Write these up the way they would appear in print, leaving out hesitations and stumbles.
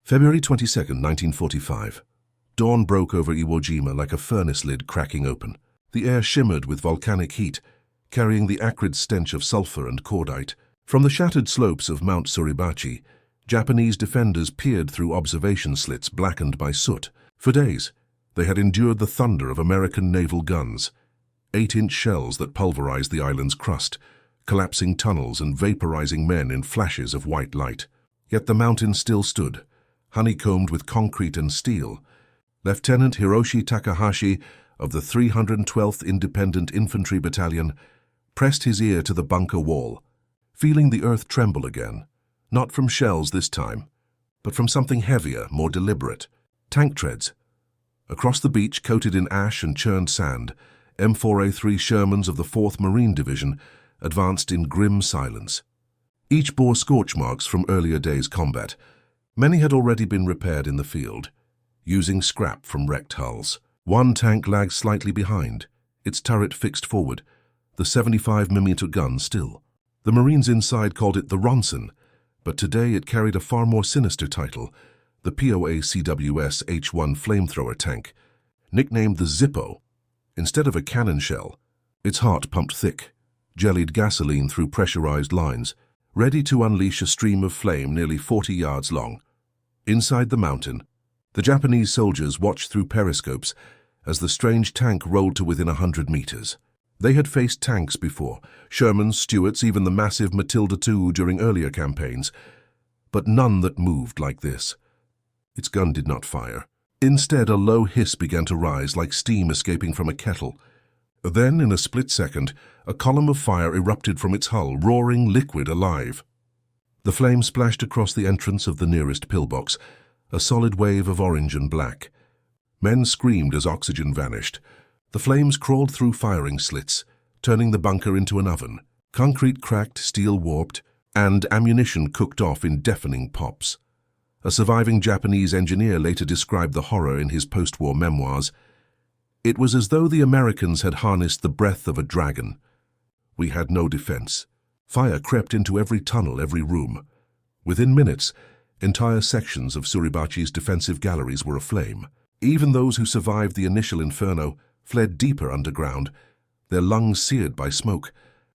February 22, 1945. Dawn broke over Iwo Jima like a furnace lid cracking open. The air shimmered with volcanic heat, carrying the acrid stench of sulfur and cordite. From the shattered slopes of Mount Suribachi, Japanese defenders peered through observation slits blackened by soot. For days, they had endured the thunder of American naval guns, 8-inch shells that pulverized the island's crust, collapsing tunnels and vaporizing men in flashes of white light. Yet the mountain still stood, honeycombed with concrete and steel. Lieutenant Hiroshi Takahashi of the 312th Independent Infantry Battalion pressed his ear to the bunker wall, feeling the earth tremble again, not from shells this time, but from something heavier, more deliberate. Tank treads. Across the beach, coated in ash and churned sand, M4A3 Shermans of the 4th Marine Division advanced in grim silence. Each bore scorch marks from earlier days' combat. Many had already been repaired in the field, using scrap from wrecked hulls. One tank lagged slightly behind, its turret fixed forward, the 75mm gun still. The Marines inside called it the Ronson, but today it carried a far more sinister title, the POA-CWS H-1 Flamethrower tank, nicknamed the Zippo. Instead of a cannon shell, its heart pumped thick, jellied gasoline through pressurized lines, ready to unleash a stream of flame nearly 40 yards long. Inside the mountain, the Japanese soldiers watched through periscopes as the strange tank rolled to within 100 meters. They had faced tanks before, Shermans, Stuarts, even the massive Matilda II during earlier campaigns, but none that moved like this. Its gun did not fire. Instead, a low hiss began to rise like steam escaping from a kettle. Then, in a split second, a column of fire erupted from its hull, roaring liquid alive. The flame splashed across the entrance of the nearest pillbox, a solid wave of orange and black. Men screamed as oxygen vanished. The flames crawled through firing slits, turning the bunker into an oven. Concrete cracked, steel warped, and ammunition cooked off in deafening pops. A surviving Japanese engineer later described the horror in his post-war memoirs. It was as though the Americans had harnessed the breath of a dragon. We had no defense. Fire crept into every tunnel, every room. Within minutes, entire sections of Suribachi's defensive galleries were aflame. Even those who survived the initial inferno fled deeper underground, their lungs seared by smoke.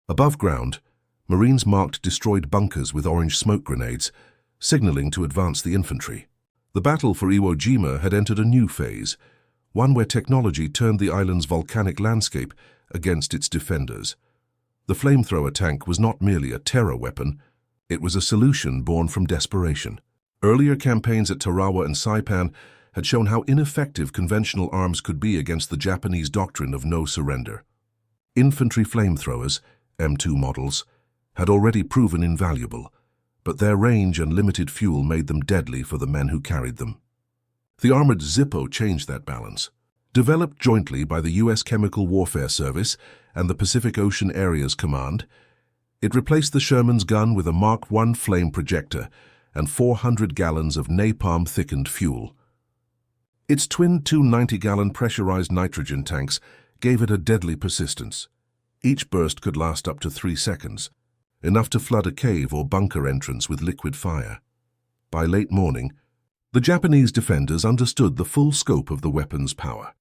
Above ground, Marines marked destroyed bunkers with orange smoke grenades, signaling to advance the infantry. The battle for Iwo Jima had entered a new phase, one where technology turned the island's volcanic landscape against its defenders. The flamethrower tank was not merely a terror weapon, it was a solution born from desperation. Earlier campaigns at Tarawa and Saipan had shown how ineffective conventional arms could be against the Japanese doctrine of no surrender. Infantry flamethrowers, M2 models, had already proven invaluable, but their range and limited fuel made them deadly for the men who carried them. The armored Zippo changed that balance. Developed jointly by the U.S. Chemical Warfare Service and the Pacific Ocean Areas Command, it replaced the Sherman's gun with a Mark I flame projector and 400 gallons of napalm thickened fuel. Its twin 290-gallon pressurized nitrogen tanks gave it a deadly persistence. Each burst could last up to 3 seconds, enough to flood a cave or bunker entrance with liquid fire. By late morning, the Japanese defenders understood the full scope of the weapon's power.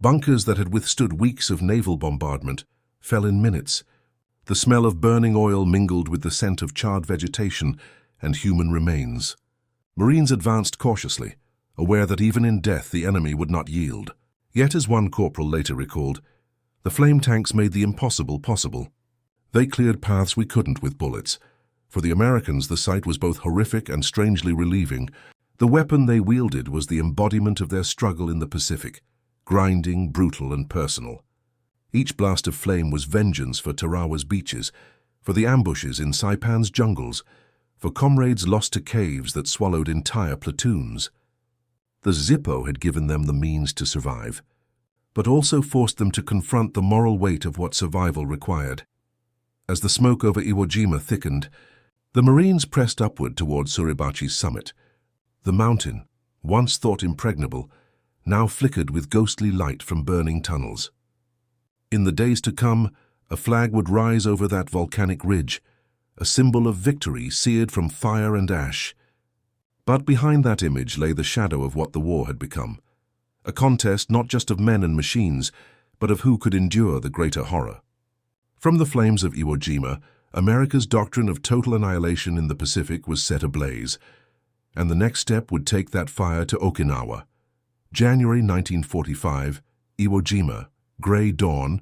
Bunkers that had withstood weeks of naval bombardment fell in minutes. The smell of burning oil mingled with the scent of charred vegetation and human remains. Marines advanced cautiously, aware that even in death the enemy would not yield. Yet, as one corporal later recalled, the flame tanks made the impossible possible. They cleared paths we couldn't with bullets. For the Americans, the sight was both horrific and strangely relieving. The weapon they wielded was the embodiment of their struggle in the Pacific, grinding, brutal, and personal. Each blast of flame was vengeance for Tarawa's beaches, for the ambushes in Saipan's jungles, for comrades lost to caves that swallowed entire platoons. The Zippo had given them the means to survive, but also forced them to confront the moral weight of what survival required. As the smoke over Iwo Jima thickened, the Marines pressed upward toward Suribachi's summit. The mountain, once thought impregnable, now flickered with ghostly light from burning tunnels. In the days to come, a flag would rise over that volcanic ridge, a symbol of victory seared from fire and ash. But behind that image lay the shadow of what the war had become. A contest not just of men and machines, but of who could endure the greater horror. From the flames of Iwo Jima, America's doctrine of total annihilation in the Pacific was set ablaze, and the next step would take that fire to Okinawa. January 1945, Iwo Jima, grey dawn,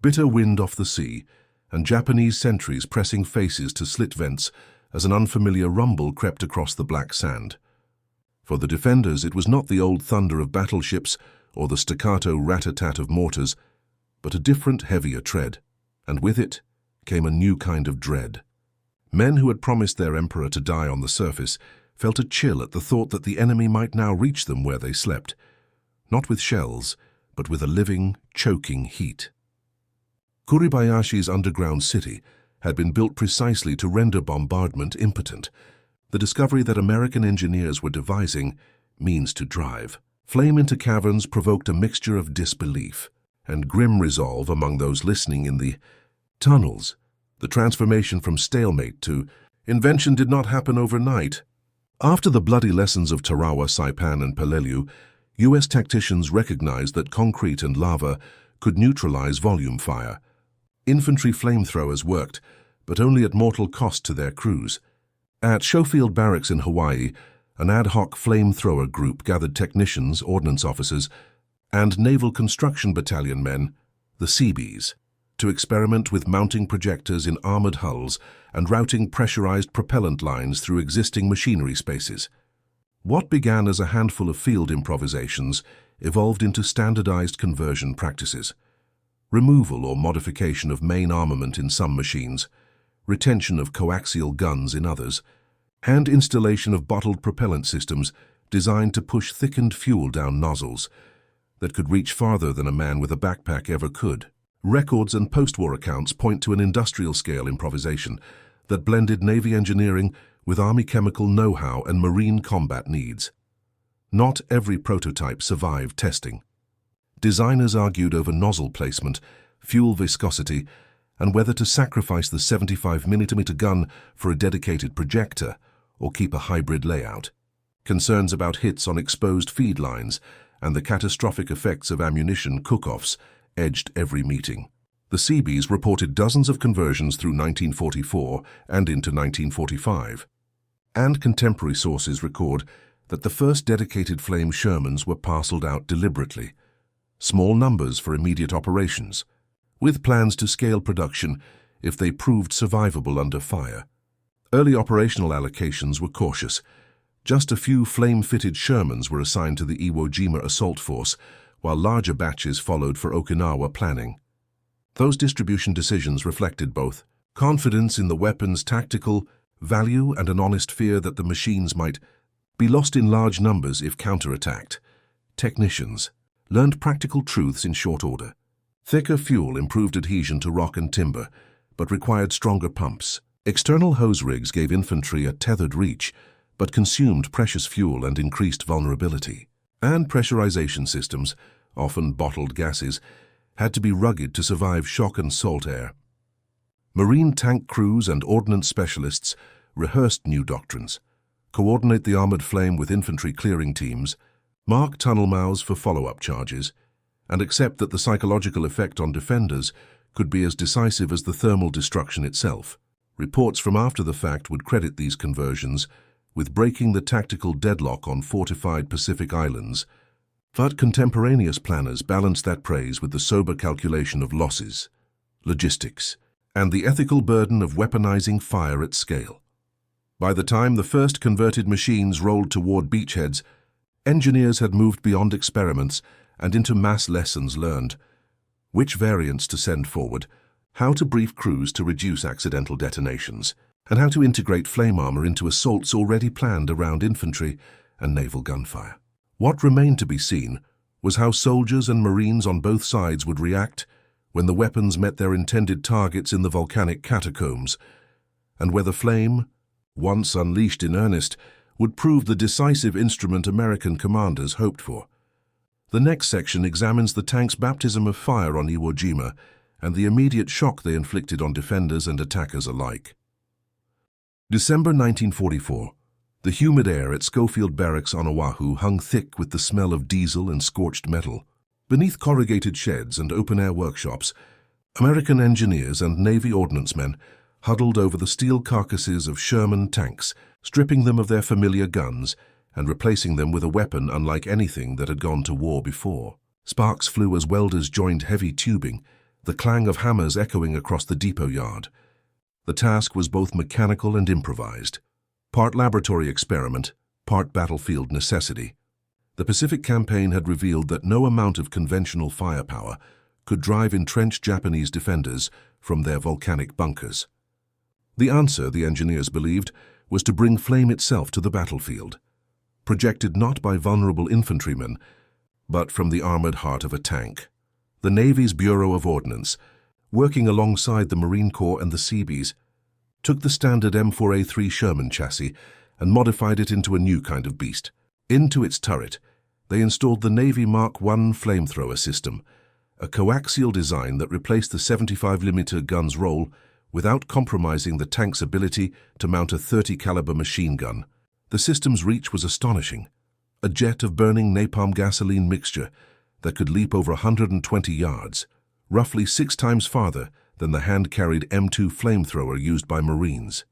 bitter wind off the sea, and Japanese sentries pressing faces to slit vents as an unfamiliar rumble crept across the black sand. For the defenders, it was not the old thunder of battleships or the staccato rat-a-tat of mortars, but a different, heavier tread, and with it came a new kind of dread. Men who had promised their emperor to die on the surface felt a chill at the thought that the enemy might now reach them where they slept, not with shells, but with a living, choking heat. Kuribayashi's underground city had been built precisely to render bombardment impotent. The discovery that American engineers were devising means to drive flame into caverns provoked a mixture of disbelief and grim resolve among those listening in the tunnels. The transformation from stalemate to invention did not happen overnight. After the bloody lessons of Tarawa, Saipan, and Peleliu, U.S. tacticians recognized that concrete and lava could neutralize volume fire. Infantry flamethrowers worked, but only at mortal cost to their crews. At Schofield Barracks in Hawaii, an ad hoc flamethrower group gathered technicians, ordnance officers, and Naval Construction Battalion men, the Seabees, to experiment with mounting projectors in armored hulls and routing pressurized propellant lines through existing machinery spaces. What began as a handful of field improvisations evolved into standardized conversion practices. Removal or modification of main armament in some machines, retention of coaxial guns in others, and installation of bottled propellant systems designed to push thickened fuel down nozzles that could reach farther than a man with a backpack ever could. Records and post-war accounts point to an industrial-scale improvisation that blended Navy engineering with Army chemical know-how and Marine combat needs. Not every prototype survived testing. Designers argued over nozzle placement, fuel viscosity, and whether to sacrifice the 75mm gun for a dedicated projector or keep a hybrid layout. Concerns about hits on exposed feed lines and the catastrophic effects of ammunition cook-offs edged every meeting. The Seabees reported dozens of conversions through 1944 and into 1945. And contemporary sources record that the first dedicated flame Shermans were parceled out deliberately. Small numbers for immediate operations, with plans to scale production if they proved survivable under fire. Early operational allocations were cautious. Just a few flame-fitted Shermans were assigned to the Iwo Jima assault force, while larger batches followed for Okinawa planning. Those distribution decisions reflected both confidence in the weapon's tactical value and an honest fear that the machines might be lost in large numbers if counterattacked. Technicians learned practical truths in short order. Thicker fuel improved adhesion to rock and timber, but required stronger pumps. External hose rigs gave infantry a tethered reach, but consumed precious fuel and increased vulnerability. And pressurization systems, often bottled gases, had to be rugged to survive shock and salt air. Marine tank crews and ordnance specialists rehearsed new doctrines, coordinate the armored flame with infantry clearing teams, mark tunnel mouths for follow-up charges, and accept that the psychological effect on defenders could be as decisive as the thermal destruction itself. Reports from after the fact would credit these conversions with breaking the tactical deadlock on fortified Pacific islands, but contemporaneous planners balanced that praise with the sober calculation of losses, logistics, and the ethical burden of weaponizing fire at scale. By the time the first converted machines rolled toward beachheads, engineers had moved beyond experiments and into mass lessons learned. Which variants to send forward, how to brief crews to reduce accidental detonations, and how to integrate flame armor into assaults already planned around infantry and naval gunfire. What remained to be seen was how soldiers and Marines on both sides would react when the weapons met their intended targets in the volcanic catacombs, and whether flame, once unleashed in earnest, would prove the decisive instrument American commanders hoped for. The next section examines the tank's baptism of fire on Iwo Jima and the immediate shock they inflicted on defenders and attackers alike. December 1944. The humid air at Schofield Barracks on Oahu hung thick with the smell of diesel and scorched metal. Beneath corrugated sheds and open-air workshops, American engineers and Navy ordnancemen huddled over the steel carcasses of Sherman tanks, stripping them of their familiar guns and replacing them with a weapon unlike anything that had gone to war before. Sparks flew as welders joined heavy tubing, the clang of hammers echoing across the depot yard. The task was both mechanical and improvised, part laboratory experiment, part battlefield necessity. The Pacific Campaign had revealed that no amount of conventional firepower could drive entrenched Japanese defenders from their volcanic bunkers. The answer, the engineers believed, was to bring flame itself to the battlefield, projected not by vulnerable infantrymen, but from the armored heart of a tank. The Navy's Bureau of Ordnance, working alongside the Marine Corps and the Seabees, took the standard M4A3 Sherman chassis and modified it into a new kind of beast. Into its turret, they installed the Navy Mark I Flamethrower system, a coaxial design that replaced the 75mm gun's role without compromising the tank's ability to mount a .30 caliber machine gun. The system's reach was astonishing, a jet of burning napalm gasoline mixture that could leap over 120 yards, roughly 6 times farther than the hand-carried M2 flamethrower used by Marines.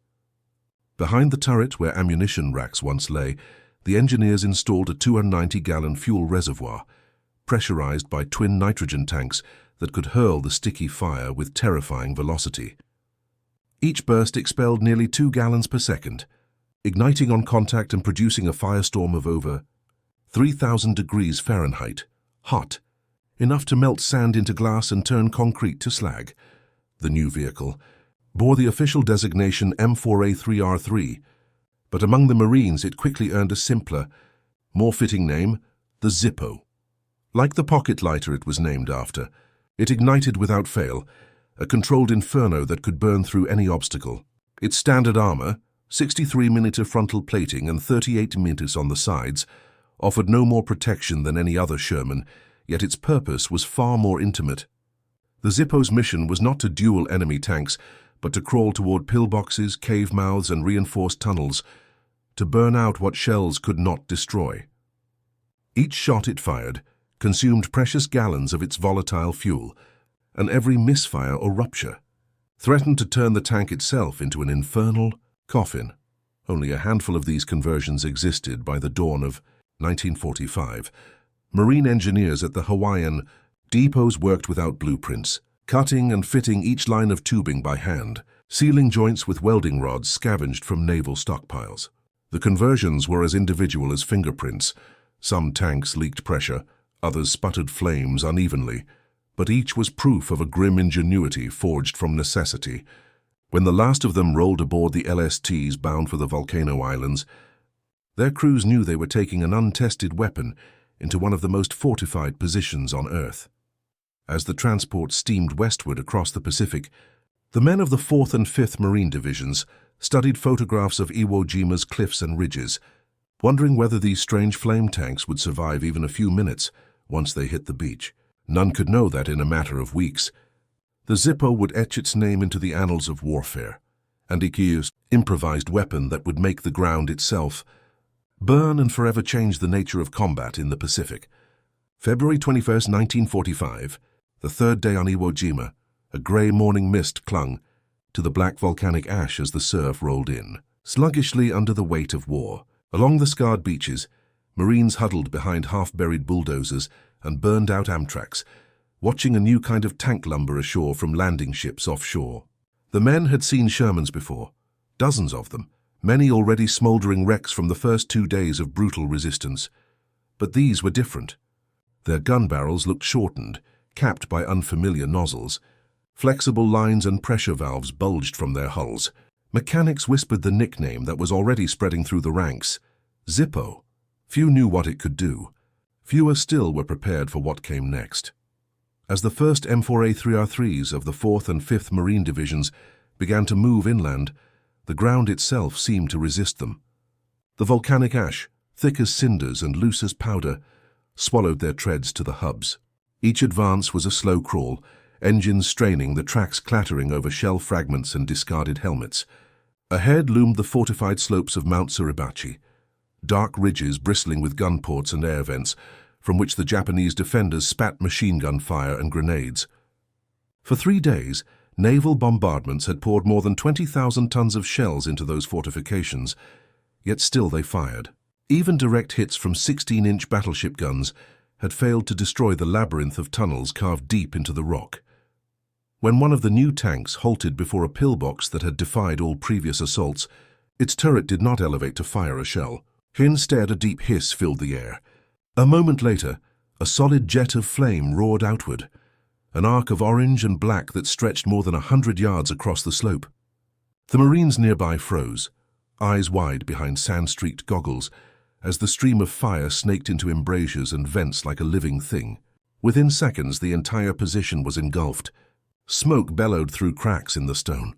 Behind the turret, where ammunition racks once lay, the engineers installed a 290-gallon fuel reservoir, pressurized by twin nitrogen tanks that could hurl the sticky fire with terrifying velocity. Each burst expelled nearly 2 gallons per second, igniting on contact and producing a firestorm of over 3,000 degrees Fahrenheit, hot, enough to melt sand into glass and turn concrete to slag. The new vehicle bore the official designation M4A3R3, but among the Marines it quickly earned a simpler, more fitting name, the Zippo. Like the pocket lighter it was named after, it ignited without fail, a controlled inferno that could burn through any obstacle. Its standard armor, 63mm frontal plating and 38mm on the sides, offered no more protection than any other Sherman, yet its purpose was far more intimate. The Zippo's mission was not to duel enemy tanks, but to crawl toward pillboxes, cave mouths, and reinforced tunnels, to burn out what shells could not destroy. Each shot it fired consumed precious gallons of its volatile fuel, and every misfire or rupture threatened to turn the tank itself into an infernal coffin. Only a handful of these conversions existed by the dawn of 1945. Marine engineers at the Hawaiian depots worked without blueprints, cutting and fitting each line of tubing by hand, sealing joints with welding rods scavenged from naval stockpiles. The conversions were as individual as fingerprints. Some tanks leaked pressure, others sputtered flames unevenly, but each was proof of a grim ingenuity forged from necessity. When the last of them rolled aboard the LSTs bound for the Volcano Islands, their crews knew they were taking an untested weapon into one of the most fortified positions on Earth. As the transport steamed westward across the Pacific, the men of the 4th and 5th Marine Divisions studied photographs of Iwo Jima's cliffs and ridges, wondering whether these strange flame tanks would survive even a few minutes once they hit the beach. None could know that in a matter of weeks, the Zippo would etch its name into the annals of warfare, and Ikiu's improvised weapon that would make the ground itself burn and forever change the nature of combat in the Pacific. February 21, 1945, the third day on Iwo Jima, a grey morning mist clung to the black volcanic ash as the surf rolled in, sluggishly under the weight of war. Along the scarred beaches, Marines huddled behind half-buried bulldozers and burned-out Amtraks, watching a new kind of tank lumber ashore from landing ships offshore. The men had seen Shermans before, dozens of them, many already smouldering wrecks from the first 2 days of brutal resistance. But these were different. Their gun barrels looked shortened, capped by unfamiliar nozzles. Flexible lines and pressure valves bulged from their hulls. Mechanics whispered the nickname that was already spreading through the ranks, Zippo. Few knew what it could do. Fewer still were prepared for what came next. As the first M4A3R3s of the 4th and 5th Marine Divisions began to move inland, the ground itself seemed to resist them. The volcanic ash, thick as cinders and loose as powder, swallowed their treads to the hubs. Each advance was a slow crawl, engines straining, the tracks clattering over shell fragments and discarded helmets. Ahead loomed the fortified slopes of Mount Suribachi, dark ridges bristling with gun ports and air vents, from which the Japanese defenders spat machine gun fire and grenades. For 3 days, naval bombardments had poured more than 20,000 tons of shells into those fortifications, yet still they fired. Even direct hits from 16-inch battleship guns had failed to destroy the labyrinth of tunnels carved deep into the rock. When one of the new tanks halted before a pillbox that had defied all previous assaults, its turret did not elevate to fire a shell. Instead, a deep hiss filled the air. A moment later, a solid jet of flame roared outward, an arc of orange and black that stretched more than 100 yards across the slope. The Marines nearby froze, eyes wide behind sand-streaked goggles, as the stream of fire snaked into embrasures and vents like a living thing. Within seconds, the entire position was engulfed. Smoke bellowed through cracks in the stone.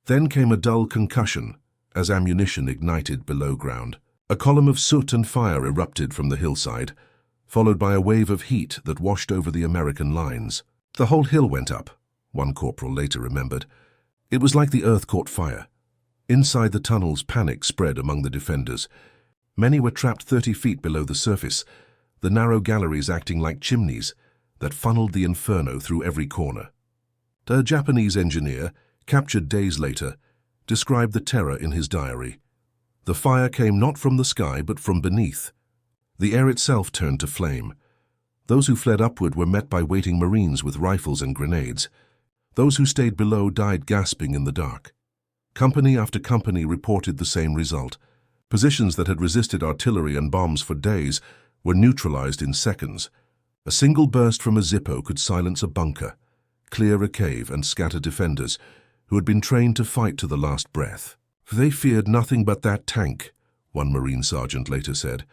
Then came a dull concussion as ammunition ignited below ground. A column of soot and fire erupted from the hillside, followed by a wave of heat that washed over the American lines. The whole hill went up, one corporal later remembered. It was like the earth caught fire. Inside the tunnels, panic spread among the defenders. Many were trapped 30 feet below the surface, the narrow galleries acting like chimneys that funneled the inferno through every corner. A Japanese engineer, captured days later, described the terror in his diary. The fire came not from the sky but from beneath. The air itself turned to flame. Those who fled upward were met by waiting Marines with rifles and grenades. Those who stayed below died gasping in the dark. Company after company reported the same result. Positions that had resisted artillery and bombs for days were neutralized in seconds. A single burst from a Zippo could silence a bunker, clear a cave, and scatter defenders who had been trained to fight to the last breath. They feared nothing but that tank, one Marine sergeant later said.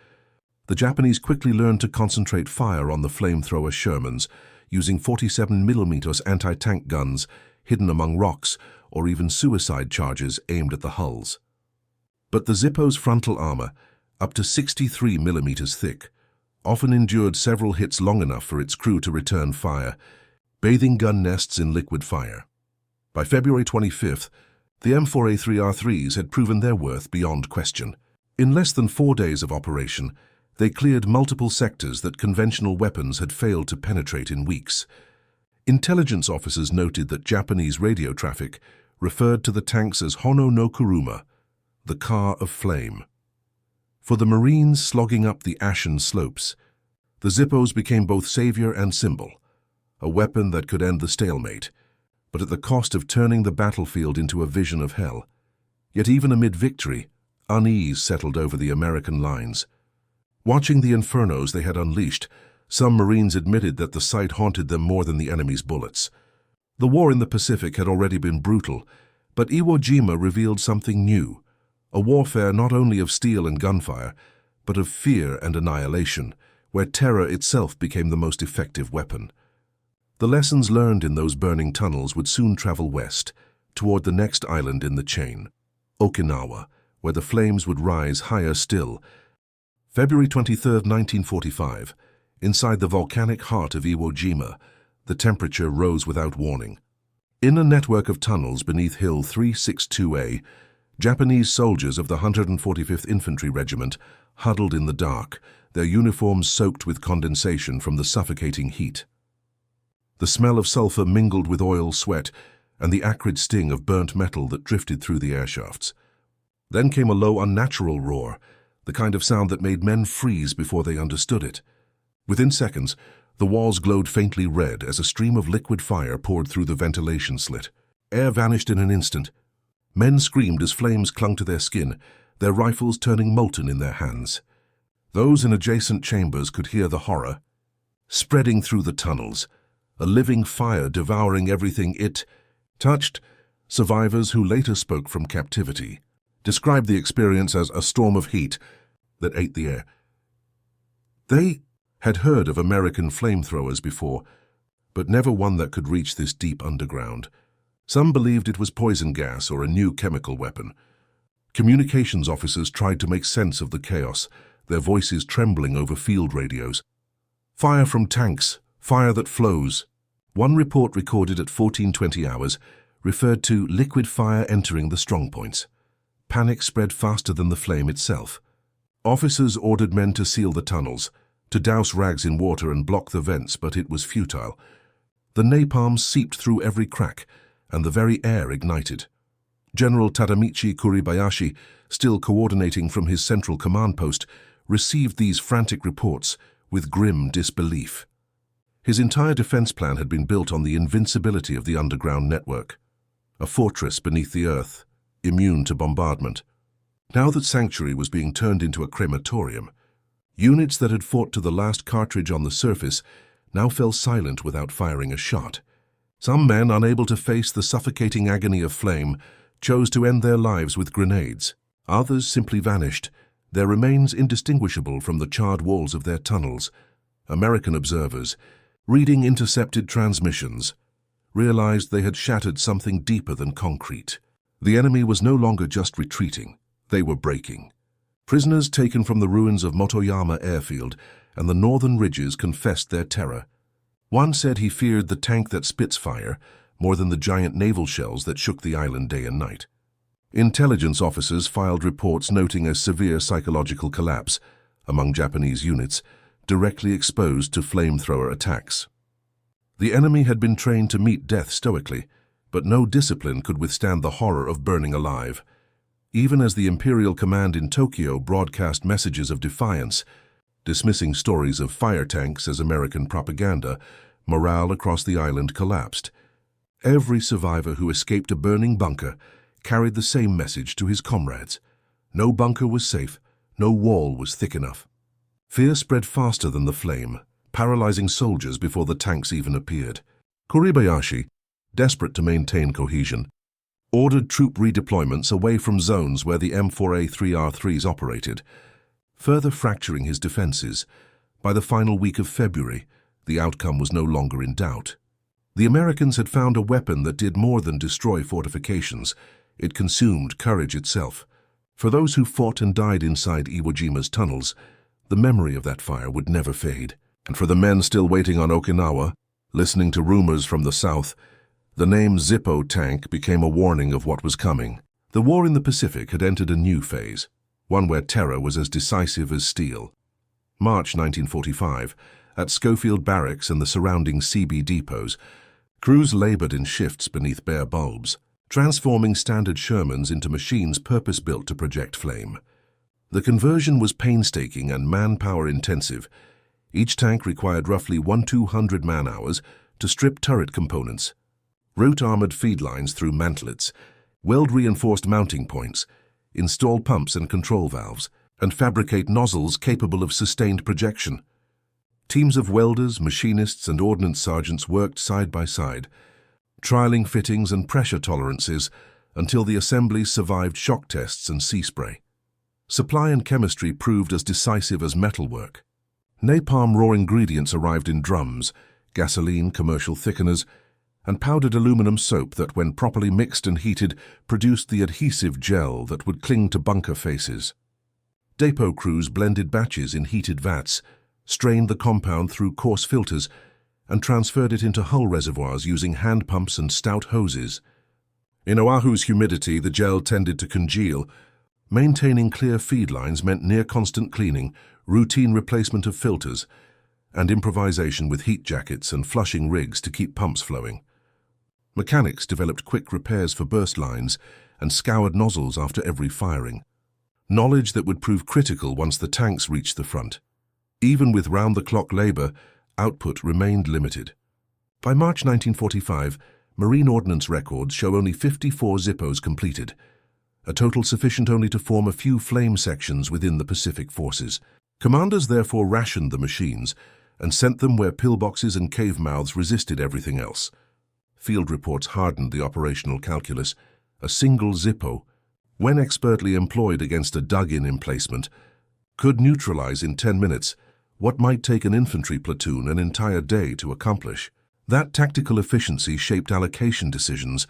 The Japanese quickly learned to concentrate fire on the flamethrower Shermans, using 47mm anti-tank guns hidden among rocks or even suicide charges aimed at the hulls. But the Zippo's frontal armor, up to 63mm thick, often endured several hits long enough for its crew to return fire, bathing gun nests in liquid fire. By February 25th, the M4A3R3s had proven their worth beyond question. In less than 4 days of operation, they cleared multiple sectors that conventional weapons had failed to penetrate in weeks. Intelligence officers noted that Japanese radio traffic referred to the tanks as Hono no Kuruma, the car of flame. For the Marines slogging up the ashen slopes, the Zippos became both savior and symbol, a weapon that could end the stalemate, but at the cost of turning the battlefield into a vision of hell. Yet even amid victory, unease settled over the American lines. Watching the infernos they had unleashed, some Marines admitted that the sight haunted them more than the enemy's bullets. The war in the Pacific had already been brutal, but Iwo Jima revealed something new, a warfare not only of steel and gunfire, but of fear and annihilation, where terror itself became the most effective weapon. The lessons learned in those burning tunnels would soon travel west, toward the next island in the chain, Okinawa, where the flames would rise higher still. February 23, 1945, inside the volcanic heart of Iwo Jima, the temperature rose without warning. In a network of tunnels beneath Hill 362A, Japanese soldiers of the 145th Infantry Regiment huddled in the dark, their uniforms soaked with condensation from the suffocating heat. The smell of sulfur mingled with oil, sweat, and the acrid sting of burnt metal that drifted through the air shafts. Then came a low, unnatural roar, the kind of sound that made men freeze before they understood it. Within seconds, the walls glowed faintly red as a stream of liquid fire poured through the ventilation slit. Air vanished in an instant. Men screamed as flames clung to their skin, their rifles turning molten in their hands. Those in adjacent chambers could hear the horror. Spreading through the tunnels, a living fire devouring everything it touched, survivors who later spoke from captivity described the experience as a storm of heat that ate the air. They had heard of American flamethrowers before, but never one that could reach this deep underground. Some believed it was poison gas or a new chemical weapon. Communications officers tried to make sense of the chaos, their voices trembling over field radios. Fire from tanks, fire that flows. One report recorded at 1420 hours referred to liquid fire entering the strongpoints. Panic spread faster than the flame itself. Officers ordered men to seal the tunnels, to douse rags in water and block the vents, but it was futile. The napalm seeped through every crack, and the very air ignited. General Tadamichi Kuribayashi, still coordinating from his central command post, received these frantic reports with grim disbelief. His entire defense plan had been built on the invincibility of the underground network, a fortress beneath the earth, immune to bombardment. Now that Sanctuary was being turned into a crematorium, units that had fought to the last cartridge on the surface now fell silent without firing a shot. Some men, unable to face the suffocating agony of flame, chose to end their lives with grenades. Others simply vanished, their remains indistinguishable from the charred walls of their tunnels. American observers, reading intercepted transmissions, realized they had shattered something deeper than concrete. The enemy was no longer just retreating, they were breaking. Prisoners taken from the ruins of Motoyama airfield and the northern ridges confessed their terror. One said he feared the tank that spits fire more than the giant naval shells that shook the island day and night. Intelligence officers filed reports noting a severe psychological collapse among Japanese units directly exposed to flamethrower attacks. The enemy had been trained to meet death stoically, but no discipline could withstand the horror of burning alive. Even as the Imperial Command in Tokyo broadcast messages of defiance, dismissing stories of fire tanks as American propaganda, morale across the island collapsed. Every survivor who escaped a burning bunker carried the same message to his comrades. No bunker was safe, no wall was thick enough. Fear spread faster than the flame, paralyzing soldiers before the tanks even appeared. Kuribayashi, desperate to maintain cohesion, ordered troop redeployments away from zones where the M4A3R3s operated, further fracturing his defenses. By the final week of February, the outcome was no longer in doubt. The Americans had found a weapon that did more than destroy fortifications. It consumed courage itself. For those who fought and died inside Iwo Jima's tunnels, the memory of that fire would never fade. And for the men still waiting on Okinawa, listening to rumors from the south, the name Zippo tank became a warning of what was coming. The war in the Pacific had entered a new phase, one where terror was as decisive as steel. March 1945, at Schofield Barracks and the surrounding CB depots, crews labored in shifts beneath bare bulbs, transforming standard Shermans into machines purpose-built to project flame. The conversion was painstaking and manpower-intensive. Each tank required roughly 1,200 man-hours to strip turret components, route armored feed lines through mantlets, weld reinforced mounting points, install pumps and control valves, and fabricate nozzles capable of sustained projection. Teams of welders, machinists, and ordnance sergeants worked side by side, trialing fittings and pressure tolerances until the assemblies survived shock tests and sea spray. Supply and chemistry proved as decisive as metalwork. Napalm raw ingredients arrived in drums, gasoline, commercial thickeners, and powdered aluminum soap that, when properly mixed and heated, produced the adhesive gel that would cling to bunker faces. Depot crews blended batches in heated vats, strained the compound through coarse filters, and transferred it into hull reservoirs using hand pumps and stout hoses. In Oahu's humidity, the gel tended to congeal. Maintaining clear feed lines meant near-constant cleaning, routine replacement of filters, and improvisation with heat jackets and flushing rigs to keep pumps flowing. Mechanics developed quick repairs for burst lines and scoured nozzles after every firing, knowledge that would prove critical once the tanks reached the front. Even with round-the-clock labor, output remained limited. By March 1945, Marine Ordnance records show only 54 Zippos completed, a total sufficient only to form a few flame sections within the Pacific forces. Commanders therefore rationed the machines and sent them where pillboxes and cave mouths resisted everything else. Field reports hardened the operational calculus. A single Zippo, when expertly employed against a dug-in emplacement, could neutralize in 10 minutes what might take an infantry platoon an entire day to accomplish. That tactical efficiency shaped allocation decisions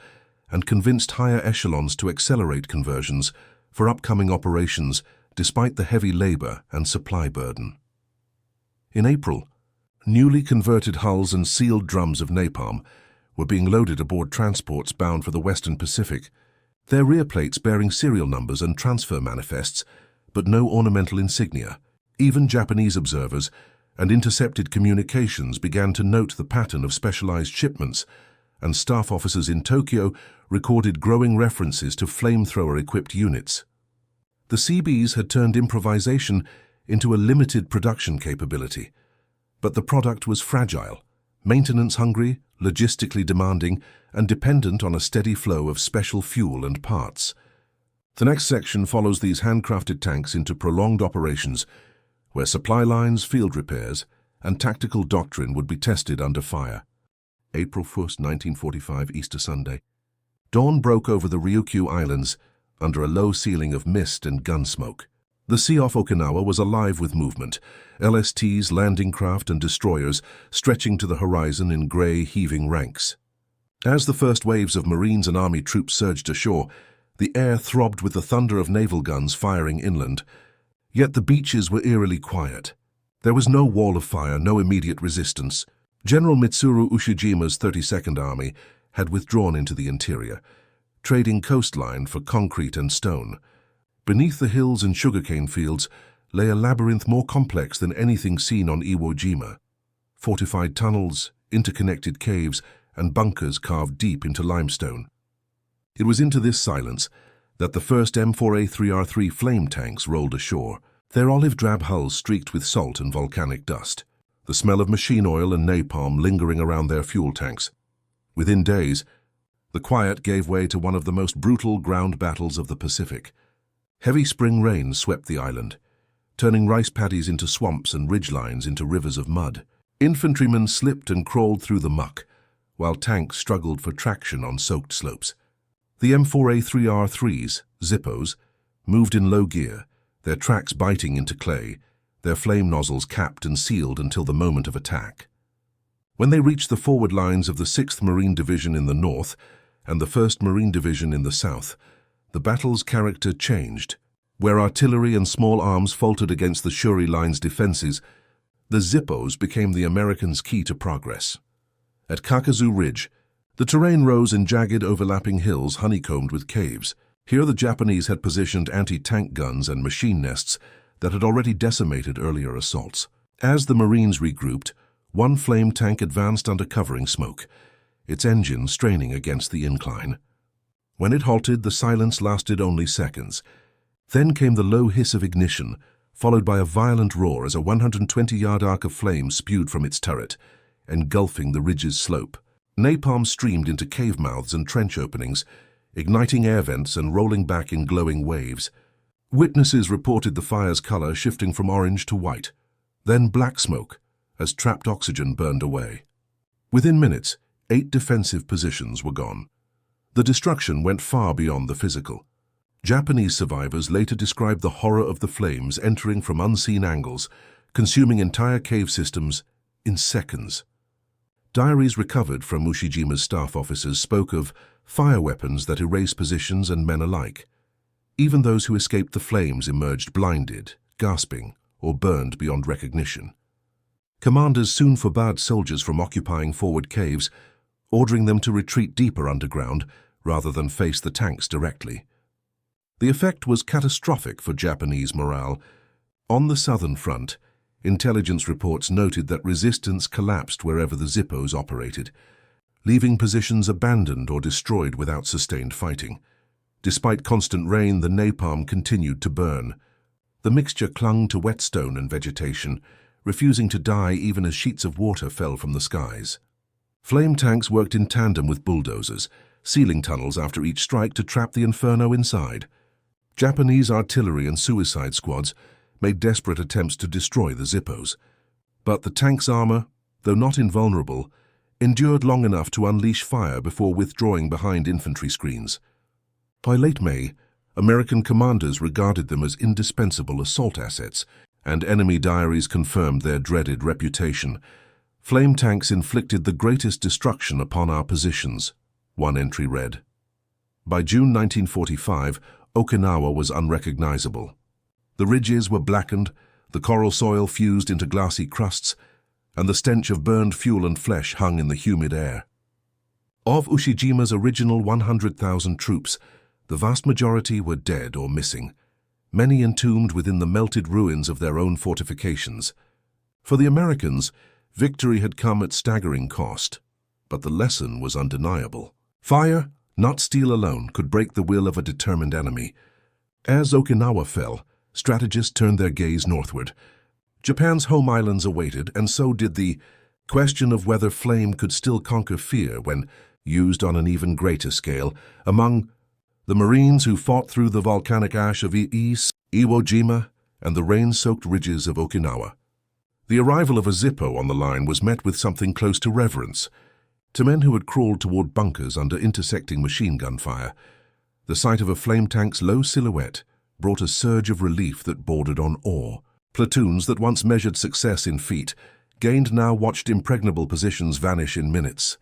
and convinced higher echelons to accelerate conversions for upcoming operations despite the heavy labor and supply burden. In April, newly converted hulls and sealed drums of napalm were being loaded aboard transports bound for the Western Pacific. their rear plates bearing serial numbers and transfer manifests, but no ornamental insignia. Even Japanese observers and intercepted communications began to note the pattern of specialized shipments, and staff officers in Tokyo recorded growing references to flamethrower-equipped units. The CBs had turned improvisation into a limited production capability, but the product was fragile, maintenance-hungry, logistically demanding, and dependent on a steady flow of special fuel and parts. The next section follows these handcrafted tanks into prolonged operations, where supply lines, field repairs, and tactical doctrine would be tested under fire. April 1st, 1945, Easter Sunday. Dawn broke over the Ryukyu Islands under a low ceiling of mist and gun smoke. The sea off Okinawa was alive with movement, LSTs, landing craft, and destroyers stretching to the horizon in grey, heaving ranks. As the first waves of Marines and Army troops surged ashore, the air throbbed with the thunder of naval guns firing inland. Yet the beaches were eerily quiet. There was no wall of fire, no immediate resistance. General Mitsuru Ushijima's 32nd Army had withdrawn into the interior, trading coastline for concrete and stone. Beneath the hills and sugarcane fields lay a labyrinth more complex than anything seen on Iwo Jima. Fortified tunnels, interconnected caves, and bunkers carved deep into limestone. It was into this silence that the first M4A3R3 flame tanks rolled ashore, their olive-drab hulls streaked with salt and volcanic dust, the smell of machine oil and napalm lingering around their fuel tanks. Within days, the quiet gave way to one of the most brutal ground battles of the Pacific. Heavy spring rains swept the island, turning rice paddies into swamps and ridgelines into rivers of mud. Infantrymen slipped and crawled through the muck, while tanks struggled for traction on soaked slopes. The M4A3R3s, Zippos, moved in low gear, their tracks biting into clay, their flame nozzles capped and sealed until the moment of attack. When they reached the forward lines of the 6th Marine Division in the north and the 1st Marine Division in the south, the battle's character changed. Where artillery and small arms faltered against the Shuri Line's defenses, the Zippos became the Americans' key to progress. At Kakazu Ridge, the terrain rose in jagged, overlapping hills honeycombed with caves. Here the Japanese had positioned anti-tank guns and machine nests that had already decimated earlier assaults. As the Marines regrouped, one flame tank advanced under covering smoke, its engine straining against the incline. When it halted, the silence lasted only seconds. Then came the low hiss of ignition, followed by a violent roar as a 120-yard arc of flame spewed from its turret, engulfing the ridge's slope. Napalm streamed into cave mouths and trench openings, igniting air vents and rolling back in glowing waves. Witnesses reported the fire's color shifting from orange to white, then black smoke, as trapped oxygen burned away. Within minutes, 8 defensive positions were gone. The destruction went far beyond the physical. Japanese survivors later described the horror of the flames entering from unseen angles, consuming entire cave systems in seconds. Diaries recovered from Ushijima's staff officers spoke of fire weapons that erase positions and men alike. Even those who escaped the flames emerged blinded, gasping, or burned beyond recognition. Commanders soon forbade soldiers from occupying forward caves, ordering them to retreat deeper underground rather than face the tanks directly. The effect was catastrophic for Japanese morale. On the southern front, intelligence reports noted that resistance collapsed wherever the Zippos operated, leaving positions abandoned or destroyed without sustained fighting. Despite constant rain, the napalm continued to burn. The mixture clung to whetstone and vegetation, refusing to die even as sheets of water fell from the skies. Flame tanks worked in tandem with bulldozers, sealing tunnels after each strike to trap the inferno inside. Japanese artillery and suicide squads made desperate attempts to destroy the Zippos. But the tank's armor, though not invulnerable, endured long enough to unleash fire before withdrawing behind infantry screens. By late May, American commanders regarded them as indispensable assault assets, and enemy diaries confirmed their dreaded reputation. Flame tanks inflicted the greatest destruction upon our positions, one entry read. By June 1945, Okinawa was unrecognizable. The ridges were blackened, the coral soil fused into glassy crusts, and the stench of burned fuel and flesh hung in the humid air. Of Ushijima's original 100,000 troops, The vast majority were dead or missing, many entombed within the melted ruins of their own fortifications. For the Americans, victory had come at staggering cost, but the lesson was undeniable. Fire, not steel alone, could break the will of a determined enemy. As Okinawa fell, strategists turned their gaze northward. Japan's home islands awaited, and so did the question of whether flame could still conquer fear when used on an even greater scale. Among the Marines who fought through the volcanic ash of Iwo Jima and the rain-soaked ridges of Okinawa, the arrival of a Zippo on the line was met with something close to reverence. To men who had crawled toward bunkers under intersecting machine gun fire, the sight of a flame tank's low silhouette brought a surge of relief that bordered on awe. Platoons that once measured success in feet gained now watched impregnable positions vanish in minutes,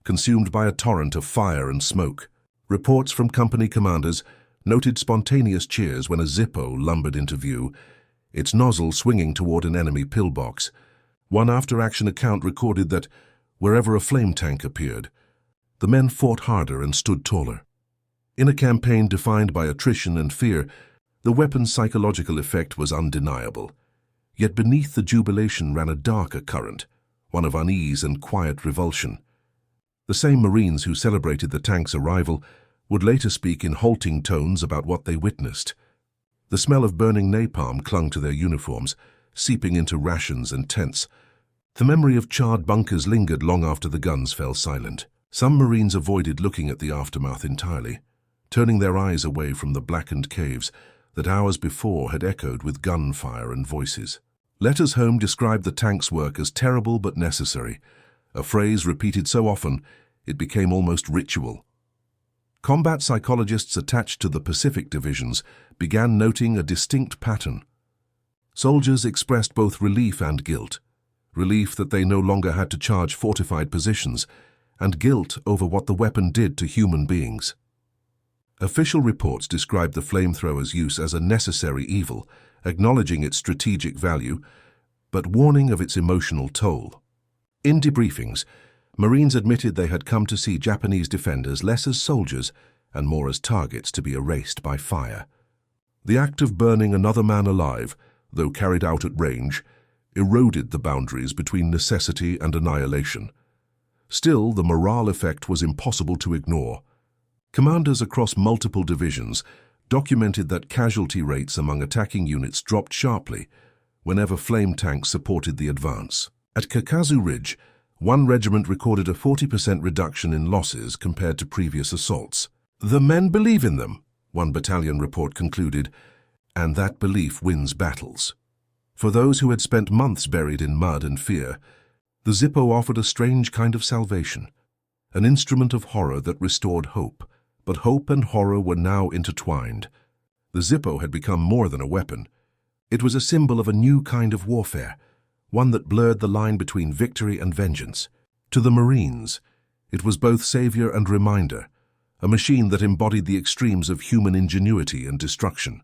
consumed by a torrent of fire and smoke. Reports from company commanders noted spontaneous cheers when a Zippo lumbered into view, its nozzle swinging toward an enemy pillbox. One after-action account recorded that wherever a flame tank appeared, the men fought harder and stood taller. In a campaign defined by attrition and fear, the weapon's psychological effect was undeniable. Yet beneath the jubilation ran a darker current, one of unease and quiet revulsion. The same Marines who celebrated the tank's arrival would later speak in halting tones about what they witnessed. The smell of burning napalm clung to their uniforms, seeping into rations and tents. The memory of charred bunkers lingered long after the guns fell silent. Some Marines avoided looking at the aftermath entirely, turning their eyes away from the blackened caves that hours before had echoed with gunfire and voices. Letters home described the tank's work as terrible but necessary, a phrase repeated so often it became almost ritual. Combat psychologists attached to the Pacific divisions began noting a distinct pattern. Soldiers expressed both relief and guilt. Relief that they no longer had to charge fortified positions, and guilt over what the weapon did to human beings. Official reports described the flamethrower's use as a necessary evil, acknowledging its strategic value, but warning of its emotional toll. In debriefings, Marines admitted they had come to see Japanese defenders less as soldiers and more as targets to be erased by fire. The act of burning another man alive, though carried out at range, eroded the boundaries between necessity and annihilation. Still, the morale effect was impossible to ignore. Commanders across multiple divisions documented that casualty rates among attacking units dropped sharply whenever flame tanks supported the advance. At Kakazu Ridge, one regiment recorded a 40% reduction in losses compared to previous assaults. "The men believe in them," one battalion report concluded, "and that belief wins battles." For those who had spent months buried in mud and fear, the Zippo offered a strange kind of salvation, an instrument of horror that restored hope. But hope and horror were now intertwined. The Zippo had become more than a weapon. It was a symbol of a new kind of warfare, one that blurred the line between victory and vengeance. To the Marines, it was both savior and reminder, a machine that embodied the extremes of human ingenuity and destruction.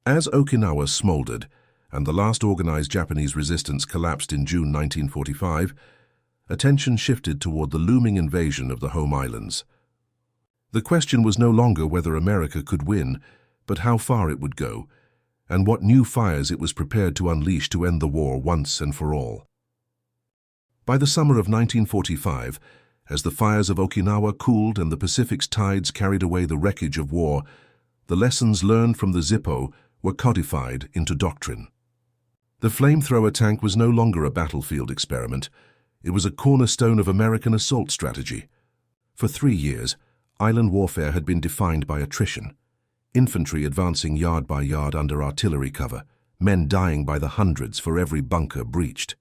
As Okinawa smoldered, and the last organized Japanese resistance collapsed in June 1945, attention shifted toward the looming invasion of the home islands. The question was no longer whether America could win, but how far it would go, and what new fires it was prepared to unleash to end the war once and for all. By the summer of 1945, as the fires of Okinawa cooled and the Pacific's tides carried away the wreckage of war, the lessons learned from the Zippo were codified into doctrine. The flamethrower tank was no longer a battlefield experiment. It was a cornerstone of American assault strategy. For 3 years, island warfare had been defined by attrition. Infantry advancing yard by yard under artillery cover, men dying by the hundreds for every bunker breached.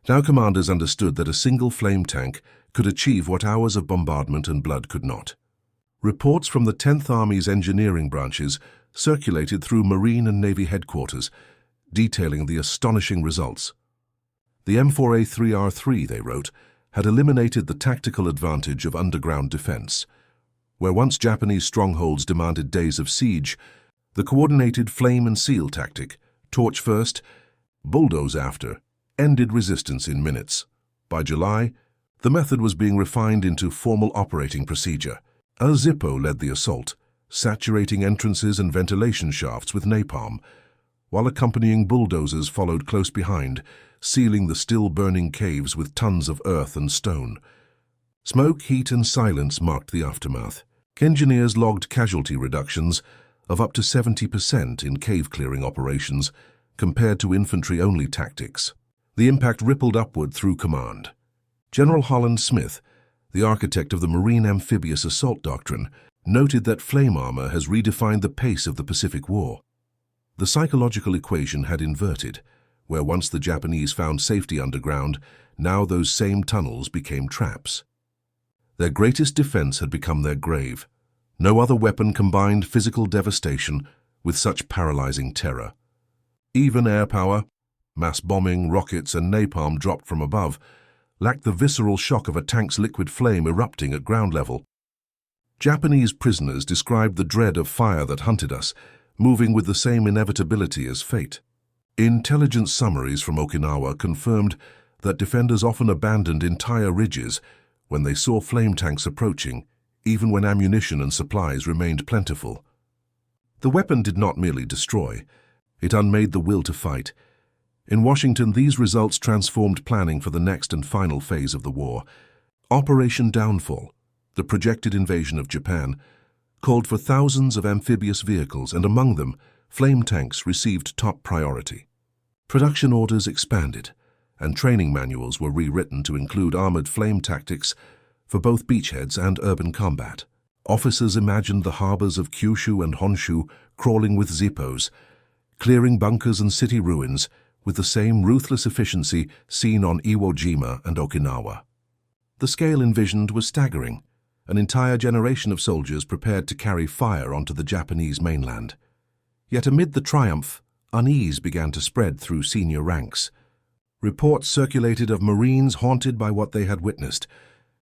Now commanders understood that a single flame tank could achieve what hours of bombardment and blood could not. Reports from the 10th Army's engineering branches circulated through Marine and Navy headquarters, detailing the astonishing results. The M4A3R3, they wrote, had eliminated the tactical advantage of underground defense. Where once Japanese strongholds demanded days of siege, the coordinated flame and seal tactic, torch first, bulldoze after, ended resistance in minutes. By July, the method was being refined into formal operating procedure. A Zippo led the assault, saturating entrances and ventilation shafts with napalm, while accompanying bulldozers followed close behind, sealing the still-burning caves with tons of earth and stone. Smoke, heat, and silence marked the aftermath. Engineers logged casualty reductions of up to 70% in cave-clearing operations compared to infantry-only tactics. The impact rippled upward through command. General Holland Smith, the architect of the Marine Amphibious Assault Doctrine, noted that flame armor has redefined the pace of the Pacific War. The psychological equation had inverted, where once the Japanese found safety underground, now those same tunnels became traps. Their greatest defense had become their grave. No other weapon combined physical devastation with such paralyzing terror. Even air power, mass bombing, rockets, and napalm dropped from above, lacked the visceral shock of a tank's liquid flame erupting at ground level. Japanese prisoners described the dread of fire that hunted us, moving with the same inevitability as fate. Intelligence summaries from Okinawa confirmed that defenders often abandoned entire ridges when they saw flame tanks approaching, even when ammunition and supplies remained plentiful. The weapon did not merely destroy, it unmade the will to fight. In Washington, these results transformed planning for the next and final phase of the war. Operation Downfall, the projected invasion of Japan, called for thousands of amphibious vehicles, and among them, flame tanks received top priority. Production orders expanded, and training manuals were rewritten to include armored flame tactics for both beachheads and urban combat. Officers imagined the harbors of Kyushu and Honshu crawling with Zippos, clearing bunkers and city ruins with the same ruthless efficiency seen on Iwo Jima and Okinawa. The scale envisioned was staggering, an entire generation of soldiers prepared to carry fire onto the Japanese mainland. Yet amid the triumph, unease began to spread through senior ranks. Reports circulated of Marines haunted by what they had witnessed.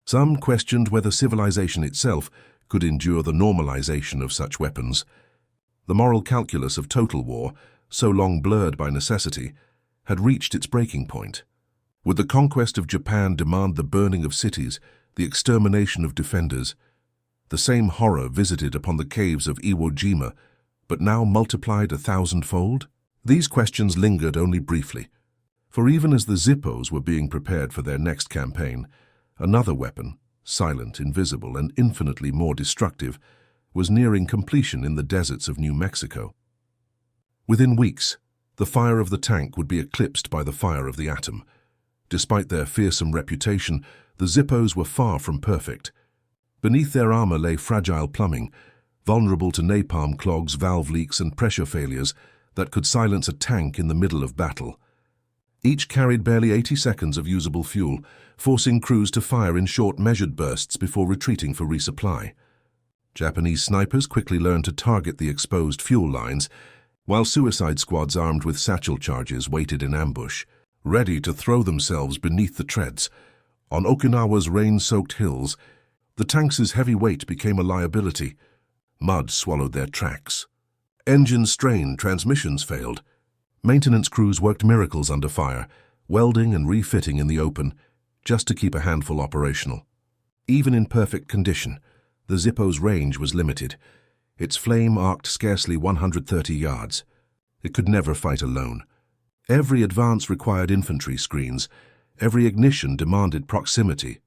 Some questioned whether civilization itself could endure the normalization of such weapons. The moral calculus of total war, so long blurred by necessity, had reached its breaking point. Would the conquest of Japan demand the burning of cities, the extermination of defenders? The same horror visited upon the caves of Iwo Jima, but now multiplied 1,000-fold? These questions lingered only briefly. For even as the Zippos were being prepared for their next campaign, another weapon, silent, invisible, and infinitely more destructive, was nearing completion in the deserts of New Mexico. Within weeks, the fire of the tank would be eclipsed by the fire of the atom. Despite their fearsome reputation, the Zippos were far from perfect. Beneath their armor lay fragile plumbing, vulnerable to napalm clogs, valve leaks, and pressure failures that could silence a tank in the middle of battle. Each carried barely 80 seconds of usable fuel, forcing crews to fire in short, measured bursts before retreating for resupply. Japanese snipers quickly learned to target the exposed fuel lines, while suicide squads armed with satchel charges waited in ambush, ready to throw themselves beneath the treads. On Okinawa's rain-soaked hills, the tanks' heavy weight became a liability. Mud swallowed their tracks. Engines strained, transmissions failed. Maintenance crews worked miracles under fire, welding and refitting in the open, just to keep a handful operational. Even in perfect condition, the Zippo's range was limited. Its flame arced scarcely 130 yards. It could never fight alone. Every advance required infantry screens. Every ignition demanded proximity.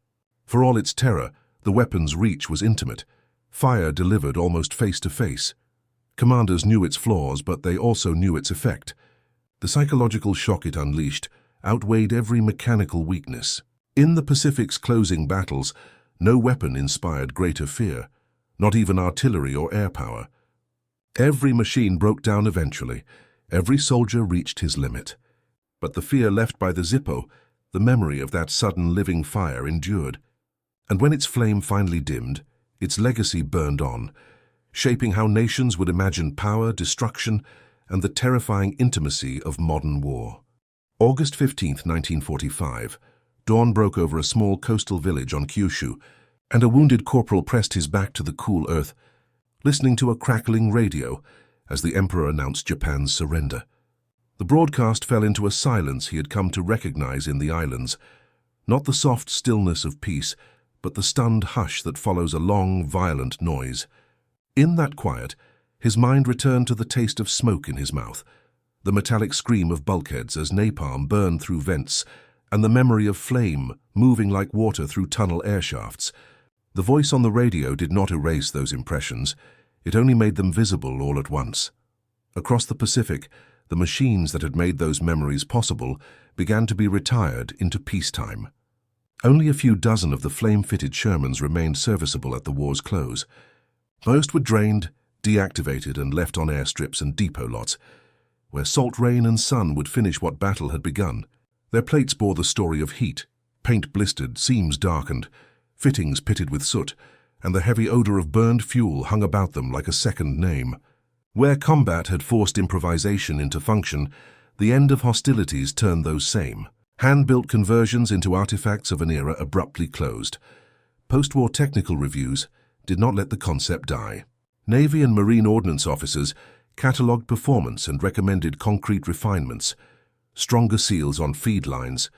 For all its terror, the weapon's reach was intimate. Fire delivered almost face-to-face. Commanders knew its flaws, but they also knew its effect. The psychological shock it unleashed outweighed every mechanical weakness. In the Pacific's closing battles, no weapon inspired greater fear, not even artillery or air power. Every machine broke down eventually. Every soldier reached his limit. But the fear left by the Zippo, the memory of that sudden living fire, endured. And when its flame finally dimmed, its legacy burned on, shaping how nations would imagine power, destruction, and the terrifying intimacy of modern war. August 15, 1945, dawn broke over a small coastal village on Kyushu, and a wounded corporal pressed his back to the cool earth, listening to a crackling radio as the Emperor announced Japan's surrender. The broadcast fell into a silence he had come to recognize in the islands, not the soft stillness of peace, but the stunned hush that follows a long, violent noise. In that quiet, his mind returned to the taste of smoke in his mouth, the metallic scream of bulkheads as napalm burned through vents, and the memory of flame moving like water through tunnel air shafts. The voice on the radio did not erase those impressions, it only made them visible all at once. Across the Pacific, the machines that had made those memories possible began to be retired into peacetime. Only a few dozen of the flame-fitted Shermans remained serviceable at the war's close. Most were drained, deactivated, and left on airstrips and depot lots, where salt rain and sun would finish what battle had begun. Their plates bore the story of heat, paint blistered, seams darkened, fittings pitted with soot, and the heavy odor of burned fuel hung about them like a second name. Where combat had forced improvisation into function, the end of hostilities turned those same. Hand-built conversions into artifacts of an era abruptly closed. Post-war technical reviews did not let the concept die. Navy and Marine Ordnance officers catalogued performance and recommended concrete refinements, stronger seals on feed lines,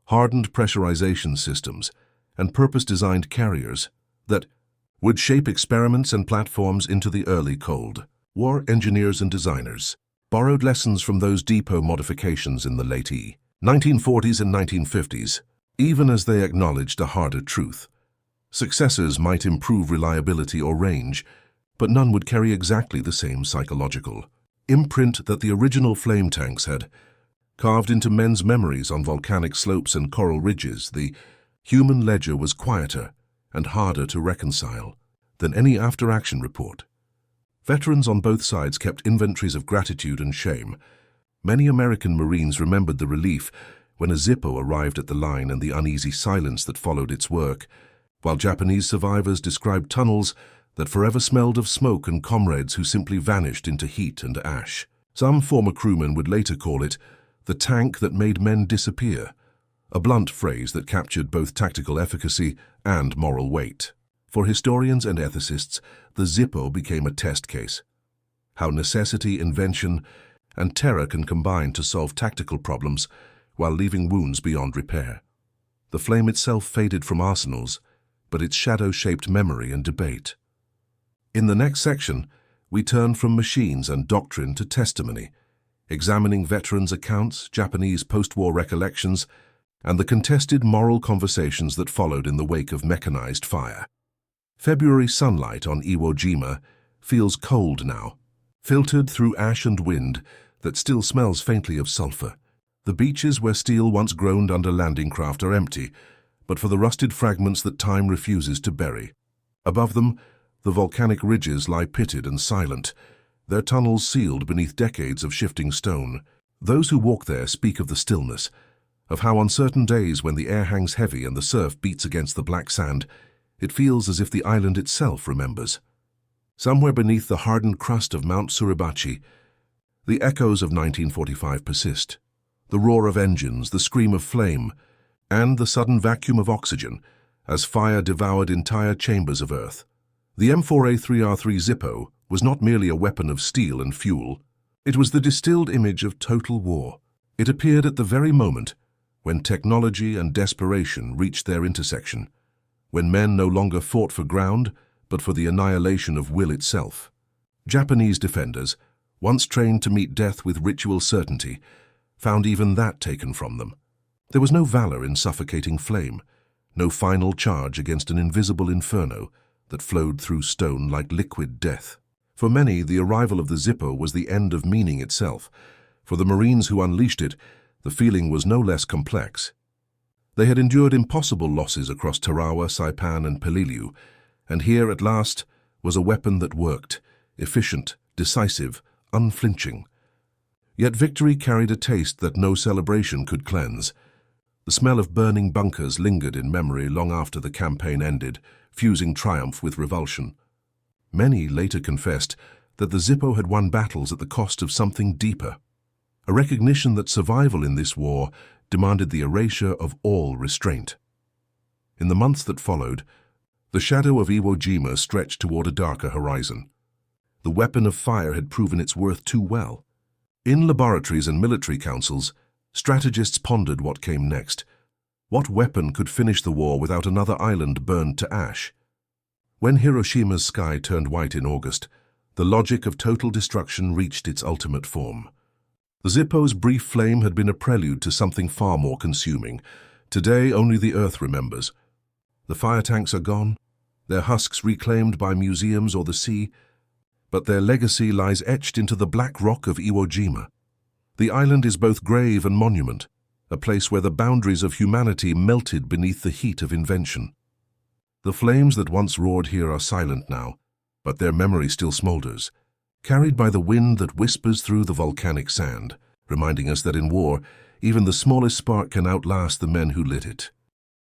hardened pressurization systems, and purpose-designed carriers that would shape experiments and platforms into the early Cold War. Engineers and designers borrowed lessons from those depot modifications in the late 1940s and 1950s, even as they acknowledged a harder truth. Successors might improve reliability or range, but none would carry exactly the same psychological imprint that the original flame tanks had. Carved into men's memories on volcanic slopes and coral ridges, the human ledger was quieter and harder to reconcile than any after-action report. Veterans on both sides kept inventories of gratitude and shame. Many American Marines remembered the relief when a Zippo arrived at the line and the uneasy silence that followed its work, while Japanese survivors described tunnels that forever smelled of smoke and comrades who simply vanished into heat and ash. Some former crewmen would later call it the tank that made men disappear, a blunt phrase that captured both tactical efficacy and moral weight. For historians and ethicists, the Zippo became a test case. How necessity, invention, and terror can combine to solve tactical problems while leaving wounds beyond repair. The flame itself faded from arsenals, but its shadow shaped memory and debate. In the next section, we turn from machines and doctrine to testimony, examining veterans' accounts, Japanese post-war recollections, and the contested moral conversations that followed in the wake of mechanized fire. February sunlight on Iwo Jima feels cold now, filtered through ash and wind that still smells faintly of sulfur. The beaches where steel once groaned under landing craft are empty, but for the rusted fragments that time refuses to bury. Above them, the volcanic ridges lie pitted and silent, their tunnels sealed beneath decades of shifting stone. Those who walk there speak of the stillness, of how on certain days when the air hangs heavy and the surf beats against the black sand, it feels as if the island itself remembers. Somewhere beneath the hardened crust of Mount Suribachi, the echoes of 1945 persist. The roar of engines, the scream of flame, and the sudden vacuum of oxygen as fire devoured entire chambers of earth. The M4A3R3 Zippo was not merely a weapon of steel and fuel. It was the distilled image of total war. It appeared at the very moment when technology and desperation reached their intersection, when men no longer fought for ground, but for the annihilation of will itself. Japanese defenders, once trained to meet death with ritual certainty, found even that taken from them. There was no valor in suffocating flame, no final charge against an invisible inferno that flowed through stone like liquid death. For many, the arrival of the Zippo was the end of meaning itself. For the Marines who unleashed it, the feeling was no less complex. They had endured impossible losses across Tarawa, Saipan, and Peleliu, and here at last was a weapon that worked, efficient, decisive, unflinching. Yet victory carried a taste that no celebration could cleanse. The smell of burning bunkers lingered in memory long after the campaign ended, fusing triumph with revulsion. Many later confessed that the Zippo had won battles at the cost of something deeper, a recognition that survival in this war demanded the erasure of all restraint. In the months that followed, the shadow of Iwo Jima stretched toward a darker horizon. The weapon of fire had proven its worth too well. In laboratories and military councils, strategists pondered what came next. What weapon could finish the war without another island burned to ash? When Hiroshima's sky turned white in August, the logic of total destruction reached its ultimate form. The Zippo's brief flame had been a prelude to something far more consuming. Today, only the Earth remembers. The fire tanks are gone, their husks reclaimed by museums or the sea, but their legacy lies etched into the black rock of Iwo Jima. The island is both grave and monument, a place where the boundaries of humanity melted beneath the heat of invention. The flames that once roared here are silent now, but their memory still smolders, carried by the wind that whispers through the volcanic sand, reminding us that in war, even the smallest spark can outlast the men who lit it.